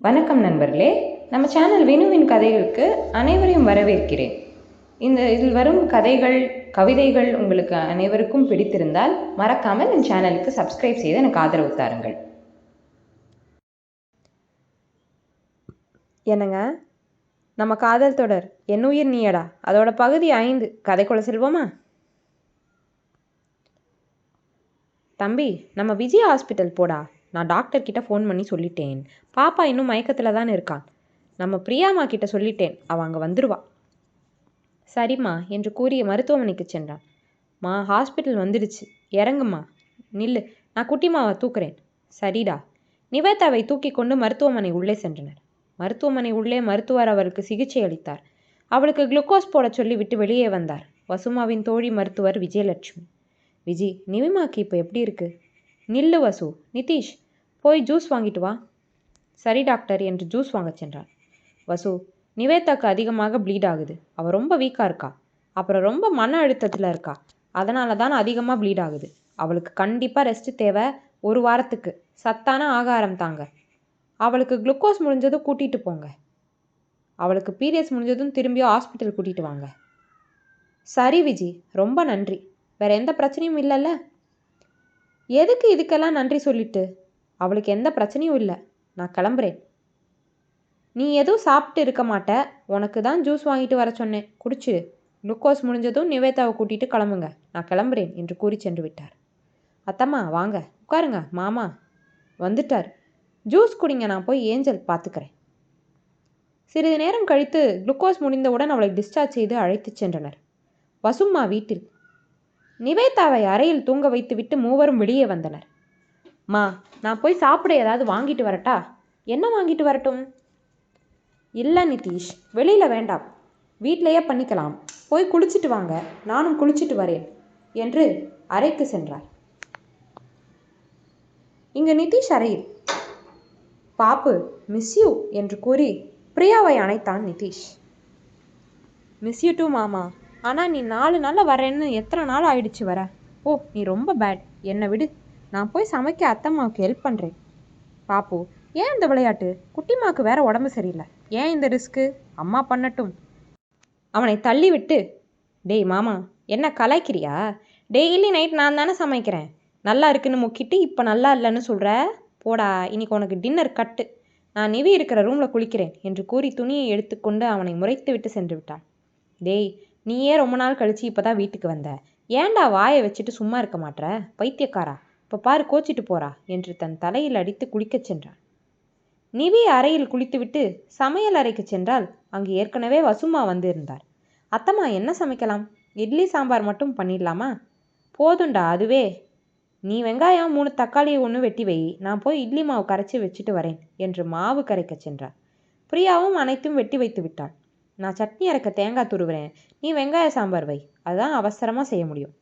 வணக்கம் நண்பர்களே, நம்ம சேனல் வினுவின் கதைகளுக்கு அனைவரையும் வரவேற்கிறேன். இதில் வரும் கதைகள், கவிதைகள் உங்களுக்கு அனைவருக்கும் பிடித்திருந்தால் மறக்காமல் என் சேனலுக்கு சப்ஸ்கிரைப் செய்து எனக்கு ஆதரவு தாருங்கள். என்னங்க, நம்ம காதல் தொடர் என் உயிர் நீயடா அதோட பகுதி 5 கதைக்குள்ள செல்வோமா? தம்பி, நம்ம விஜய் ஹாஸ்பிட்டல் போடா. நான் டாக்டர் கிட்ட ஃபோன் பண்ணி சொல்லிட்டேன். பாப்பா இன்னும் மயக்கத்தில் தான் இருக்கான். நம்ம பிரியாம்மா கிட்ட சொல்லிட்டேன், அவள் அங்கே வந்துடுவா. சரிம்மா என்று கூறிய மருத்துவமனைக்கு சென்றான். மா, ஹாஸ்பிட்டல் வந்துடுச்சு, இறங்குமா. நில்லு, நான் குட்டிமாவை தூக்குறேன். சரிடா. நிவேதாவை தூக்கி கொண்டு மருத்துவமனை உள்ளே சென்றனர். மருத்துவமனை உள்ளே மருத்துவர் அவளுக்கு சிகிச்சை அளித்தார். அவளுக்கு குளுக்கோஸ் போட சொல்லி விட்டு வெளியே வந்தார் வசுமாவின் தோழி மருத்துவர் விஜயலட்சுமி. விஜி, நிவிமாக்கு இப்போ எப்படி இருக்கு? நில்லு வசு. நிதிஷ், போய் ஜூஸ் வாங்கிட்டு வா. சரி டாக்டர் என்று ஜூஸ் வாங்க சென்றான். வசு, நிவேதாக்கு அதிகமாக ப்ளீட் ஆகுது. அவள் ரொம்ப வீக்காக இருக்கா. அப்புறம் ரொம்ப மன அழுத்தத்தில் இருக்கா. அதனால தான் அதிகமாக ப்ளீட் ஆகுது. அவளுக்கு கண்டிப்பாக ரெஸ்ட்டு தேவை. 1 வாரத்துக்கு சத்தான ஆகாரம் தாங்க. அவளுக்கு குளுக்கோஸ் முடிஞ்சதும் கூட்டிகிட்டு போங்க. அவளுக்கு பீரியட்ஸ் முடிஞ்சதும் திரும்பியும் ஹாஸ்பிட்டல் கூட்டிகிட்டு வாங்க. சரி விஜி, ரொம்ப நன்றி. வேற எந்த பிரச்சனையும் இல்லைல்ல? எதுக்கு இதுக்கெல்லாம் நன்றி சொல்லிட்டு? அவளுக்கு எந்த பிரச்சனையும் இல்லை. நான் கிளம்புறேன். நீ எதுவும் சாப்பிட்டு இருக்க மாட்ட. உனக்கு தான் ஜூஸ் வாங்கிட்டு வர சொன்னேன், குடிச்சு. குளுக்கோஸ் முடிஞ்சதும் நிவேதாவை கூட்டிகிட்டு கிளம்புங்க. நான் கிளம்புறேன் என்று கூறி சென்று விட்டார். அத்தம்மா வாங்க, உட்காருங்க. மாமா வந்துட்டார். ஜூஸ் குடிங்க, நான் போய் ஏஞ்சல் பார்த்துக்கிறேன். சிறிது நேரம் கழித்து குளுக்கோஸ் முடிந்தவுடன் அவளை டிஸ்சார்ஜ் செய்து அழைத்து சென்றனர். வசும்மா வீட்டில். நிவேதாவை அறையில் தூங்க வைத்துவிட்டு மூவரும் வெளியே வந்தனர். மா, நான் போய் சாப்பிட ஏதாவது வாங்கிட்டு வரட்டா? என்ன வாங்கிட்டு வரட்டும்? இல்லை நிதிஷ், வெளியில் வேண்டாம், வீட்டிலையே பண்ணிக்கலாம். போய் குளிச்சுட்டு வாங்க, நானும் குளிச்சுட்டு வரேன் என்று அறைக்கு சென்றார். இங்கு நிதிஷ் அறையில். பாப்பு, மிஸ் யூ என்று கூறி பிரியாவை அணைத்தான் நிதிஷ். மிஸ் யூ டூ மாமா. ஆனால் நீ 4 நாளில் வரேன்னு எத்தனை நாள் ஆயிடுச்சு வர? ஓ, நீ ரொம்ப பேட். என்னை விடு, நான் போய் சமைக்க அத்தம்மாவுக்கு ஹெல்ப் பண்ணுறேன். பாப்பு, ஏன் இந்த விளையாட்டு? குட்டிமாவுக்கு வேற உடம்பு சரியில்லை. ஏன் இந்த ரிஸ்க்கு? அம்மா பண்ணட்டும். அவனை தள்ளிவிட்டு, டேய் மாமா, என்ன கலாய்க்கிறியா? டெய்லி நைட் நான் தானே சமைக்கிறேன். நல்லா இருக்குன்னு முக்கிட்டு இப்போ நல்லா இல்லைன்னு சொல்கிற. போடா, இன்னைக்கு உனக்கு டின்னர் கட்டு. நான் நிவி இருக்கிற ரூமில் குளிக்கிறேன் என்று கூறி துணியை எடுத்துக்கொண்டு அவனை முறைத்து விட்டு சென்று விட்டான். டேய், நீயே ரொம்ப நாள் கழிச்சு இப்போ தான் வீட்டுக்கு வந்த. ஏன்டா வாயை வச்சுட்டு சும்மா இருக்க மாட்ற? பைத்தியக்காரா, இப்போ பாரு கோச்சிட்டு போறா என்று தன் தலையில் அடித்து குளிக்கச் சென்றான். நிவி அறையில் குளித்துவிட்டு சமையல் அறைக்கு சென்றால் அங்கு ஏற்கனவே வசுமா வந்து இருந்தார். அத்தம்மா, என்ன சமைக்கலாம்? இட்லி சாம்பார் மட்டும் பண்ணிடலாமா? போதுண்டா அதுவே. நீ வெங்காயம் 3 தக்காளி 1 வெட்டி வை. நான் போய் இட்லி மாவு கரைச்சி வச்சுட்டு வரேன் என்று மாவு கரைக்க சென்றார். பிரியாவும் அனைத்தும் வெட்டி வைத்து விட்டாள். நான் சட்னி அரைக்க தேங்காய் துருவுறேன், நீ வெங்காய சாம்பார் வை. அதுதான் அவசரமாக செய்ய முடியும்.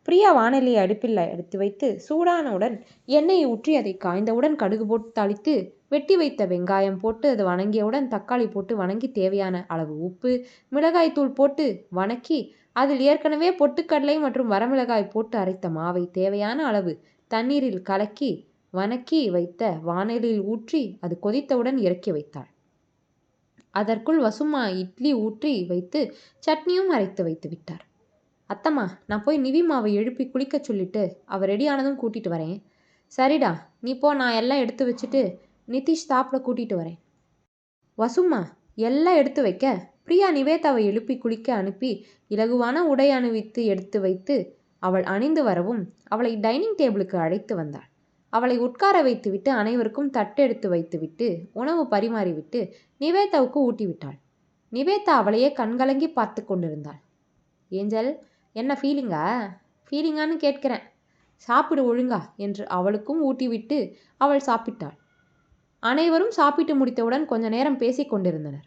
பிரியா வானலியை அடுப்பில் எடுத்து வைத்து சூடானவுடன் எண்ணெயை ஊற்றி அதை காய்ந்தவுடன் கடுகு போட்டு தாளித்து வெட்டி வைத்த வெங்காயம் போட்டு அது வணங்கியவுடன் தக்காளி போட்டு வணங்கி தேவையான அளவு உப்பு, மிளகாய்த்தூள் போட்டு வணக்கி அதில் ஏற்கனவே பொட்டுக்கடலை மற்றும் வரமிளகாய் போட்டு அரைத்த மாவை தேவையான அளவு தண்ணீரில் கலக்கி வணக்கி வைத்த வானலியில் ஊற்றி அது கொதித்தவுடன் இறக்கி வைத்தாள். அதற்குள் வசுமா இட்லி ஊற்றி வைத்து சட்னியும் அரைத்து வைத்து விட்டார். அத்தம்மா, நான் போய் நிவி மாவை எழுப்பி குளிக்க சொல்லிட்டு அவள் ரெடியானதும் கூட்டிகிட்டு வரேன். சரிடா, நீ போ, நான் எல்லாம் எடுத்து வச்சுட்டு நிதிஷ் சாப்பிட கூட்டிகிட்டு வரேன். வசுமா எல்லாம் எடுத்து வைக்க பிரியா நிவேதாவை எழுப்பி குளிக்க அனுப்பி இலகுவான உடை அணிவித்து எடுத்து வைத்து அவள் அணிந்து வரவும் அவளை டைனிங் டேபிளுக்கு அழைத்து வந்தாள். அவளை உட்கார வைத்துவிட்டு அனைவருக்கும் தட்டெடுத்து வைத்துவிட்டு உணவு பரிமாறிவிட்டு நிவேதாவுக்கு ஊட்டிவிட்டாள். நிவேதா அவளையே கண்கலங்கி பார்த்து கொண்டிருந்தாள். ஏஞ்சல், என்ன ஃபீலிங்கான்னு கேட்கிறேன். சாப்பிடு ஒழுங்கா என்று அவளுக்கும் ஊட்டிவிட்டு அவள் சாப்பிட்டாள். அனைவரும் சாப்பிட்டு முடித்தவுடன் கொஞ்ச நேரம் பேசி கொண்டிருந்தனர்.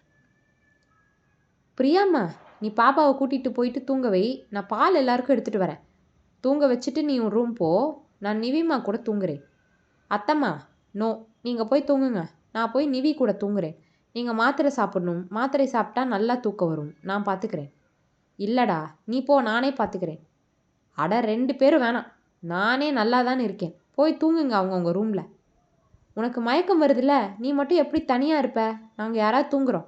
பிரியாம்மா, நீ பாப்பாவை கூட்டிகிட்டு போயிட்டு தூங்க வை. நான் பால் எல்லாருக்கும் எடுத்துகிட்டு வரேன். தூங்க வச்சுட்டு நீ உன் ரூம் போ. நான் நிவிமா கூட தூங்குறேன். அத்தம்மா, நோ, நீங்கள் போய் தூங்குங்க. நான் போய் நிவி கூட தூங்குறேன். நீங்கள் மாத்திரை சாப்பிடணும். மாத்திரை சாப்பிட்டா நல்லா தூக்கம் வரும். நான் பார்த்துக்கிறேன். இல்லைடா, நீ போ, நானே பார்த்துக்கிறேன். அட 2 பேரும் வேணாம், நானே நல்லா தானே இருக்கேன். போய் தூங்குங்க அவங்கவுங்க ரூமில். உனக்கு மயக்கம் வருதுல்ல, நீ மட்டும் எப்படி தனியாக இருப்ப? நாங்கள் யாராவது தூங்குறோம்.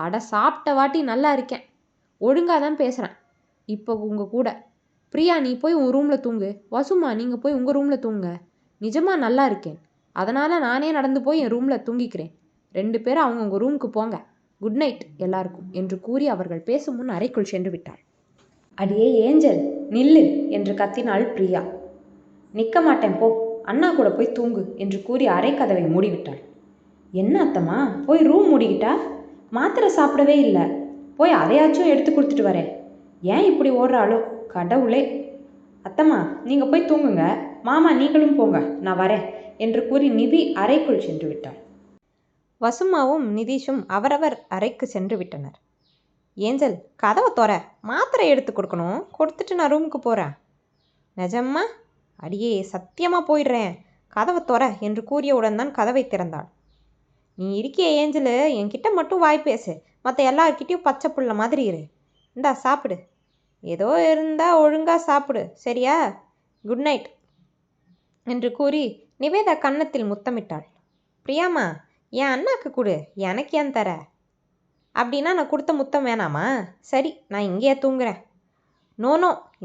அட சாப்பிட்ட வாட்டி நல்லா இருக்கேன். ஒழுங்காக தான் பேசுகிறேன் இப்போ உங்கள் கூட. பிரியா நீ போய் உன் ரூமில் தூங்கு. வசுமா நீங்கள் போய் உங்கள் ரூமில் தூங்குங்க. நிஜமாக நல்லா இருக்கேன். அதனால் நானே நடந்து போய் என் ரூமில் தூங்கிக்கிறேன். 2 பேரும் அவங்கவுங்க ரூமுக்கு போங்க. குட் நைட் எல்லாருக்கும் என்று கூறி அவர்கள் பேசும் முன் அறைக்குள் சென்று விட்டாள். அடியே ஏஞ்சல் நில்லு என்று கத்தினாள் பிரியா. நிற்க மாட்டேன் போ, அண்ணா கூட போய் தூங்கு என்று கூறி அறை கதவை மூடிவிட்டாள். என்ன அத்தம்மா போய் ரூம் மூடிக்கிட்டா? மாத்திரை சாப்பிடவே இல்லை. போய் அதையாச்சும் எடுத்து கொடுத்துட்டு வரேன். ஏன் இப்படி ஓடுறாளோ கடவுளே. அத்தம்மா நீங்கள் போய் தூங்குங்க, மாமா நீங்களும் போங்க, நான் வரேன் என்று கூறி நிதி அறைக்குள் சென்று விட்டாள். வசுமாவும் நிதிஷும் அவரவர் அறைக்கு சென்று விட்டனர். ஏஞ்சல் கதவை தொற, மாத்திரை எடுத்து கொடுக்கணும், கொடுத்துட்டு நான் ரூமுக்கு போகிறேன். நிஜம்மா? அடியே சத்தியமாக போயிடுறேன், கதவை தொற என்று கூறியவுடன் தான் கதவை திறந்தாள். நீ இருக்கிய ஏஞ்சலு, என்கிட்ட மட்டும் வாய் பேசு, மற்ற எல்லார்கிட்டையும் பச்சை புள்ள மாதிரி இரு. இந்தா சாப்பிடு, ஏதோ இருந்தால் ஒழுங்காக சாப்பிடு, சரியா? குட் நைட் என்று கூறி நிவேதா கன்னத்தில் முத்தமிட்டாள். பிரியாம்மா என் அண்ணாக்கு கொடு, எனக்கு ஏன் தர? அப்படின்னா நான் கொடுத்த முத்தம் வேணாமா? சரி நான் இங்கேயே தூங்குறேன். நோ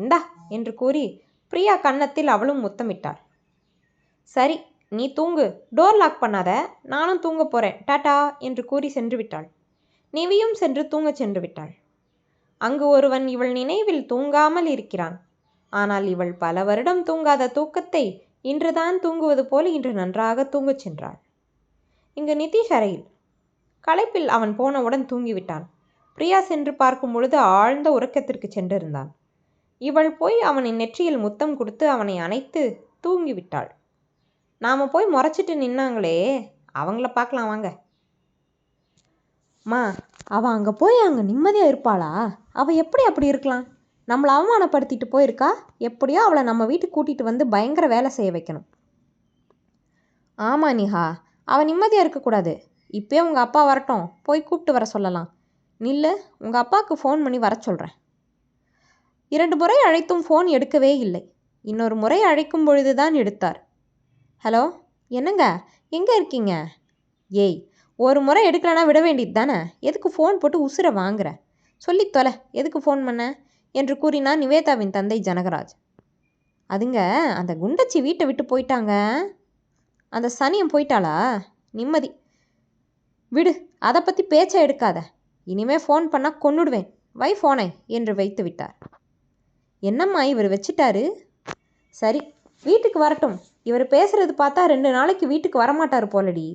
இந்தா என்று கூறி பிரியா கன்னத்தில் அவளும் முத்தமிட்டாள். சரி நீ தூங்கு, டோர் லாக் பண்ணாத, நானும் தூங்க போகிறேன், டாட்டா என்று கூறி சென்று விட்டாள். நிவியும் சென்று தூங்கச் சென்று விட்டாள். அங்கு ஒருவன் இவள் நினைவில் தூங்காமல் இருக்கிறான். ஆனால் இவள் பல வருடம் தூங்காத தூக்கத்தை இன்றுதான் தூங்குவது போல் இன்று நன்றாக தூங்கச் சென்றாள். இங்கு நிதிஷ் அறையில். களைப்பில் அவன் போனவுடன் தூங்கிவிட்டான். பிரியா சென்று பார்க்கும் பொழுது ஆழ்ந்த உறக்கத்திற்கு சென்றிருந்தான். இவள் போய் அவனின் நெற்றியில் முத்தம் கொடுத்து அவனை அணைத்து தூங்கிவிட்டாள். நாம் போய் முறைச்சிட்டு நின்னாங்களே, அவங்கள பார்க்கலாம் வாங்க. மா அவள் அங்கே போய் அங்கே நிம்மதியாக இருப்பாளா? அவள் எப்படி அப்படி இருக்கலாம்? நம்மளை அவமானப்படுத்திட்டு போயிருக்கா. எப்படியோ அவளை நம்ம வீட்டுக்கு கூட்டிகிட்டு வந்து பயங்கர வேலை செய்ய வைக்கணும். ஆமாம் நிஹா, அவள் நிம்மதியாக இருக்கக்கூடாது. இப்போயே உங்கள் அப்பா வரட்டும், போய் கூப்பிட்டு வர சொல்லலாம். நில்லு, உங்கள் அப்பாவுக்கு ஃபோன் பண்ணி வர சொல்கிறேன். 2 முறை அழைத்தும் ஃபோன் எடுக்கவே இல்லை. இன்னொரு முறை அழைக்கும் பொழுது தான் எடுத்தார். ஹலோ என்னங்க, எங்கே இருக்கீங்க? ஏய், ஒரு முறை எடுக்கலனா விட வேண்டியது தானே, எதுக்கு ஃபோன் போட்டு உசுரை வாங்குற? சொல்லி தொலை, எதுக்கு ஃபோன் பண்ண என்று கூறினார் நிவேதாவின் தந்தை ஜனகராஜ். அதுங்க அந்த குண்டச்சி வீட்டை விட்டு போயிட்டாங்க. அந்த சனியம் போயிட்டாளா? நிம்மதி. விடு, அதை பற்றி பேச்சை எடுக்காத. இனிமேல் ஃபோன் பண்ணால் கொன்னுடுவேன், வை ஃபோனை என்று வைத்து விட்டார். என்னம்மா இவர் வச்சிட்டாரு? சரி வீட்டுக்கு வரட்டும். இவர் பேசுகிறது பார்த்தா 2 நாளைக்கு வீட்டுக்கு வரமாட்டார் போலடி.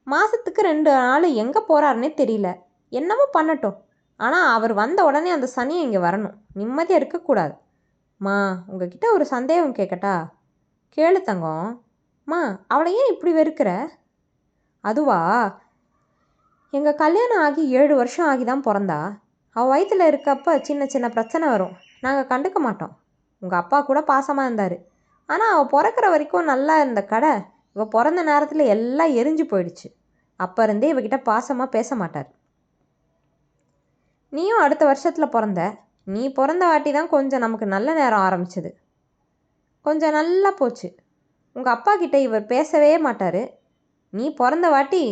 மாதத்துக்கு 2 நாள் எங்கே போகிறாருன்னே தெரியல. என்னமோ பண்ணட்டும். ஆனால் அவர் வந்த உடனே அந்த சனியை இங்கே வரணும், நிம்மதியாக இருக்கக்கூடாது. மா உங்ககிட்ட ஒரு சந்தேகம் கேட்கட்டா? கேளு தங்கம். மா அவளை ஏன் இப்படி வெறுக்கிற? அதுவா, எங்கள் கல்யாணம் ஆகி 7 வருஷம் ஆகி தான் பிறந்தா. அவள் வயிற்றில் இருக்கப்ப சின்ன சின்ன பிரச்சனை வரும், நாங்கள் கண்டுக்க மாட்டோம். உங்கள் அப்பா கூட பாசமாக இருந்தார். ஆனால் அவள் பிறக்கிற வரைக்கும் நல்லா இருந்த கடை இவள் பிறந்த நேரத்தில் எல்லாம் எரிஞ்சு போயிடுச்சு. அப்போ இருந்தே இவகிட்ட பாசமாக பேச மாட்டார். நீயும் அடுத்த வருஷத்தில் பிறந்த. நீ பிறந்த வாட்டி தான் கொஞ்சம் நமக்கு நல்ல நேரம் ஆரம்பிச்சது, கொஞ்சம் நல்லா போச்சு. உங்கள் அப்பா கிட்ட இவர் பேசவே மாட்டார். நீ பிறந்த வாட்டி.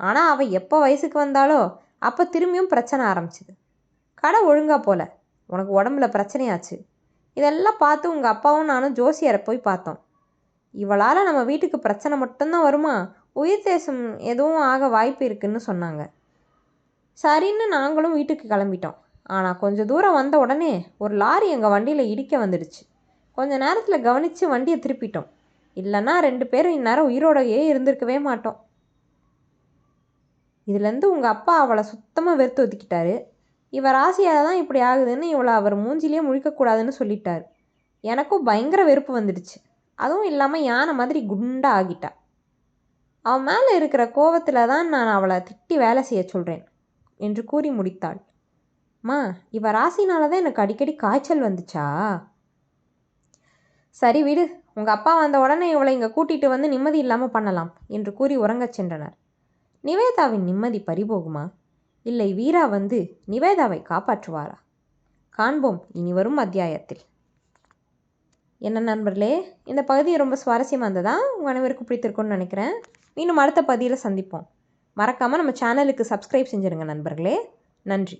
ஆனால் அவள் எப்போ வயசுக்கு வந்தாலோ அப்போ திரும்பியும் பிரச்சனை ஆரம்பிச்சிது. கடை ஒழுங்காக போல, உனக்கு உடம்புல பிரச்சனையாச்சு. இதெல்லாம் பார்த்து உங்கள் அப்பாவும் நானும் ஜோசியரை போய் பார்த்தோம். இவளால் நம்ம வீட்டுக்கு பிரச்சனை மட்டும்தான் வருமா, உயிர் தேசம் எதுவும் ஆக வாய்ப்பு இருக்குன்னு சொன்னாங்க. சரின்னு நாங்களும் வீட்டுக்கு கிளம்பிட்டோம். ஆனால் கொஞ்சம் தூரம் வந்த உடனே ஒரு லாரி எங்கள் வண்டியில் இடிக்க வந்துடுச்சு. கொஞ்சம் நேரத்தில் கவனித்து வண்டியை திருப்பிட்டோம். இல்லைன்னா 2 பேரும் இந்நேரம் உயிரோடையே இருந்திருக்கவே மாட்டோம். இதுலேருந்து உங்கள் அப்பா அவளை சுத்தமாக வெறுத்து ஒதுக்கிட்டாரு. இவர் ஆசையாக தான் இப்படி ஆகுதுன்னு இவளை அவர் மூஞ்சிலேயே முழிக்கக்கூடாதுன்னு சொல்லிட்டார். எனக்கும் பயங்கர வெறுப்பு வந்துடுச்சு. அதுவும் இல்லாமல் யானை மாதிரி குண்டா ஆகிட்டா. அவன் மேலே இருக்கிற கோவத்தில் தான் நான் அவளை திட்டி வேலை செய்ய சொல்கிறேன் என்று கூறி முடித்தாள். மா இவ ராசினால தான் எனக்கு அடிக்கடி காய்ச்சல் வந்துச்சா? சரி விடு, உங்கள் அப்பா வந்த உடனே இவளை இங்கே கூட்டிகிட்டு வந்து நிம்மதி இல்லாமல் பண்ணலாம் என்று கூறி உறங்கச் சென்றனர். நிவேதாவின் நிம்மதி பறிபோகுமா, இல்லை வீரா வந்து நிவேதாவை காப்பாற்றுவாரா? காண்போம் இனி வரும் அத்தியாயத்தில். என்ன நண்பர்களே, இந்த பகுதி ரொம்ப சுவாரஸ்யமாக இருந்ததா? உங்கள் அனைவருக்கும் பிடித்திருக்கும்னு நினைக்கிறேன். மீண்டும் அடுத்த பதிவில் சந்திப்போம். மறக்காமல் நம்ம சேனலுக்கு சப்ஸ்கிரைப் செஞ்சுருங்க நண்பர்களே. நன்றி.